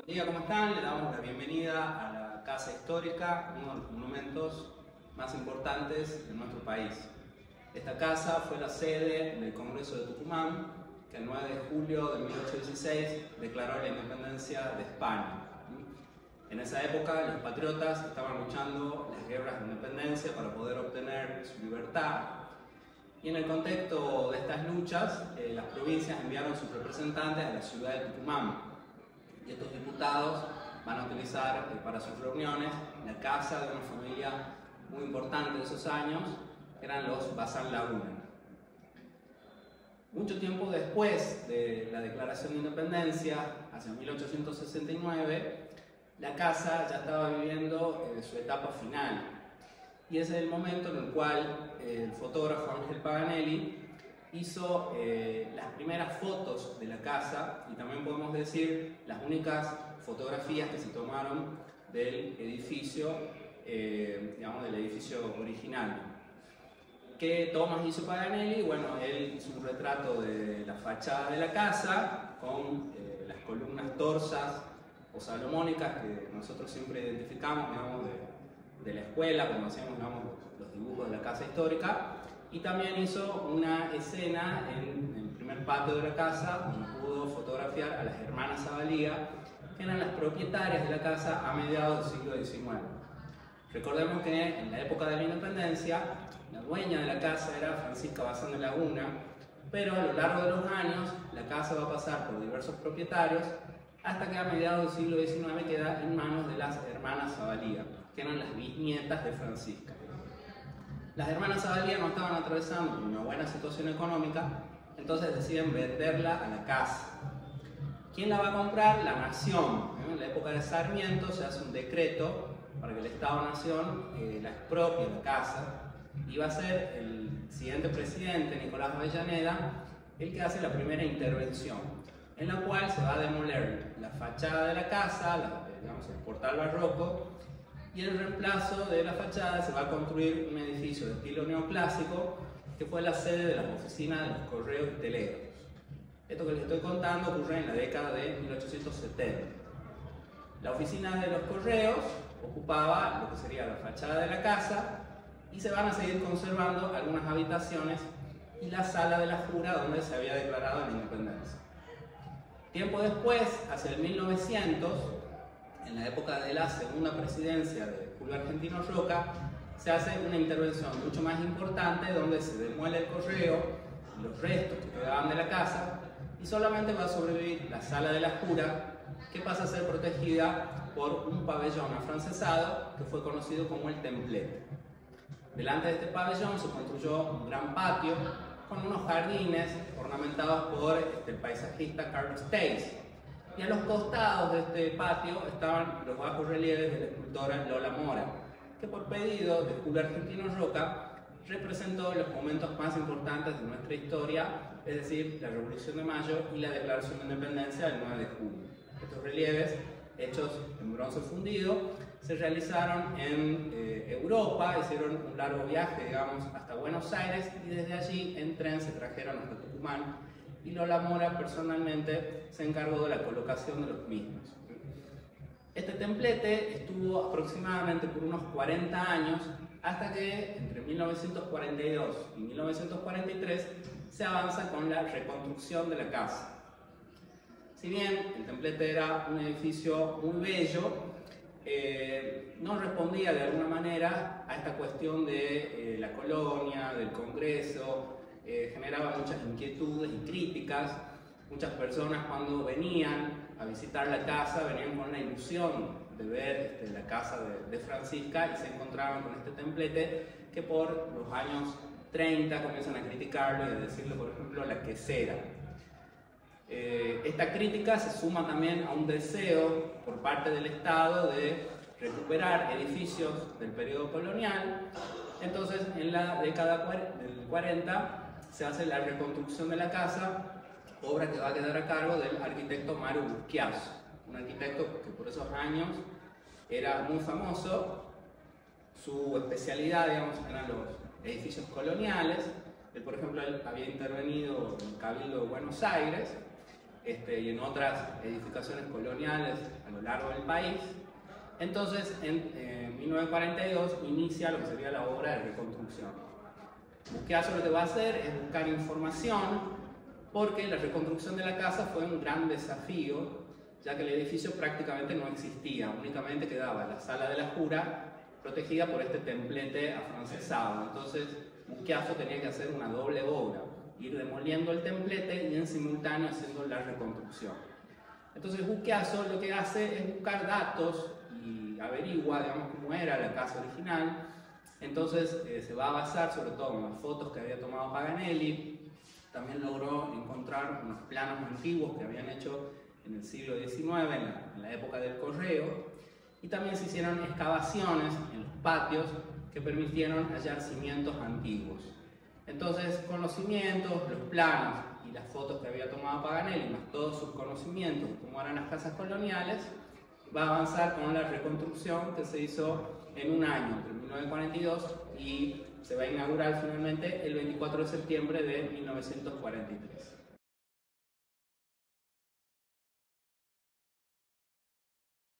Buen día, ¿cómo están? Le damos la bienvenida a la Casa Histórica, uno de los monumentos más importantes de nuestro país. Esta casa fue la sede del Congreso de Tucumán, que el 9 de julio de 1816 declaró la independencia de España. En esa época los patriotas estaban luchando las guerras de independencia para poder obtener su libertad. Y en el contexto de estas luchas, las provincias enviaron sus representantes a la ciudad de Tucumán. Y estos diputados van a utilizar para sus reuniones la casa de una familia muy importante de esos años, que eran los Bazán Laguna. Mucho tiempo después de la declaración de independencia, hacia 1869, la casa ya estaba viviendo su etapa final. Y ese es el momento en el cual el fotógrafo Ángel Paganelli hizo las primeras fotos de la casa, y también podemos decir las únicas fotografías que se tomaron del edificio, digamos del edificio original. ¿Qué tomas hizo Paganelli? Bueno, él hizo un retrato de la fachada de la casa con las columnas torsas o salomónicas que nosotros siempre identificamos, digamos, de la escuela cuando hacíamos, digamos, los dibujos de la casa histórica. Y también hizo una escena en el primer patio de la casa donde pudo fotografiar a las hermanas Zavalía, que eran las propietarias de la casa a mediados del siglo XIX. Recordemos que en la época de la independencia, la dueña de la casa era Francisca Bazán de Laguna, pero a lo largo de los años la casa va a pasar por diversos propietarios hasta que a mediados del siglo XIX queda en manos de las hermanas Zavalía, que eran las bisnietas de Francisca. Las hermanas Zavalía no estaban atravesando una buena situación económica, entonces deciden venderla a la casa. ¿Quién la va a comprar? La Nación. En la época de Sarmiento se hace un decreto para que el Estado-Nación la expropie la casa, y va a ser el siguiente presidente, Nicolás Avellaneda, el que hace la primera intervención, en la cual se va a demoler la fachada de la casa, digamos, el portal barroco, y en reemplazo de la fachada se va a construir un edificio de estilo neoclásico que fue la sede de las oficinas de los correos y telégrafos. Esto que les estoy contando ocurre en la década de 1870. La oficina de los correos ocupaba lo que sería la fachada de la casa, y se van a seguir conservando algunas habitaciones y la sala de la jura donde se había declarado la independencia. Tiempo después, hacia el 1900, en la época de la segunda presidencia de Julio Argentino Roca, se hace una intervención mucho más importante donde se demuele el correo, los restos que quedaban de la casa, y solamente va a sobrevivir la sala de la jura, que pasa a ser protegida por un pabellón afrancesado que fue conocido como el templete. Delante de este pabellón se construyó un gran patio con unos jardines ornamentados por el paisajista Carlos Teis. Y a los costados de este patio estaban los bajorrelieves de la escultora Lola Mora, que por pedido de Julio Argentino Roca representó los momentos más importantes de nuestra historia, es decir, la Revolución de Mayo y la Declaración de Independencia del 9 de julio. Estos relieves, hechos en bronce fundido, se realizaron en Europa, hicieron un largo viaje, digamos, hasta Buenos Aires, y desde allí en tren se trajeron hasta Tucumán, y Lola Mora personalmente se encargó de la colocación de los mismos. Este templete estuvo aproximadamente por unos 40 años, hasta que entre 1942 y 1943 se avanza con la reconstrucción de la casa. Si bien el templete era un edificio muy bello, no respondía de alguna manera a esta cuestión de la colonia, del Congreso, generaba muchas inquietudes y críticas. Muchas personas cuando venían a visitar la casa venían con la ilusión de ver la casa de Francisca, y se encontraban con este templete que por los años 30 comienzan a criticarlo y a decirle, por ejemplo, la quesera. Esta crítica se suma también a un deseo por parte del Estado de recuperar edificios del periodo colonial. Entonces, en la década del 40 se hace la reconstrucción de la casa, obra que va a quedar a cargo del arquitecto Mario Busquiazo, un arquitecto que por esos años era muy famoso. Su especialidad, digamos, eran los edificios coloniales. Él, por ejemplo, él había intervenido en el Cabildo de Buenos Aires, y en otras edificaciones coloniales a lo largo del país. Entonces, en 1942 inicia lo que sería la obra de reconstrucción. Busqueazo lo que va a hacer es buscar información, porque la reconstrucción de la casa fue un gran desafío, ya que el edificio prácticamente no existía, únicamente quedaba la sala de la jura protegida por este templete afrancesado. Entonces, Busqueazo tenía que hacer una doble obra, ir demoliendo el templete y en simultáneo haciendo la reconstrucción. Entonces, Busqueazo lo que hace es buscar datos y averigua, digamos, cómo era la casa original. Entonces, se va a basar sobre todo en las fotos que había tomado Paganelli. También logró encontrar unos planos antiguos que habían hecho en el siglo XIX, en la época del correo, y también se hicieron excavaciones en los patios que permitieron hallar cimientos antiguos. Entonces, con los cimientos, los planos y las fotos que había tomado Paganelli, más todos sus conocimientos de cómo eran las casas coloniales, va a avanzar con la reconstrucción que se hizo en un año, entre 1942 y se va a inaugurar finalmente el 24 de septiembre de 1943.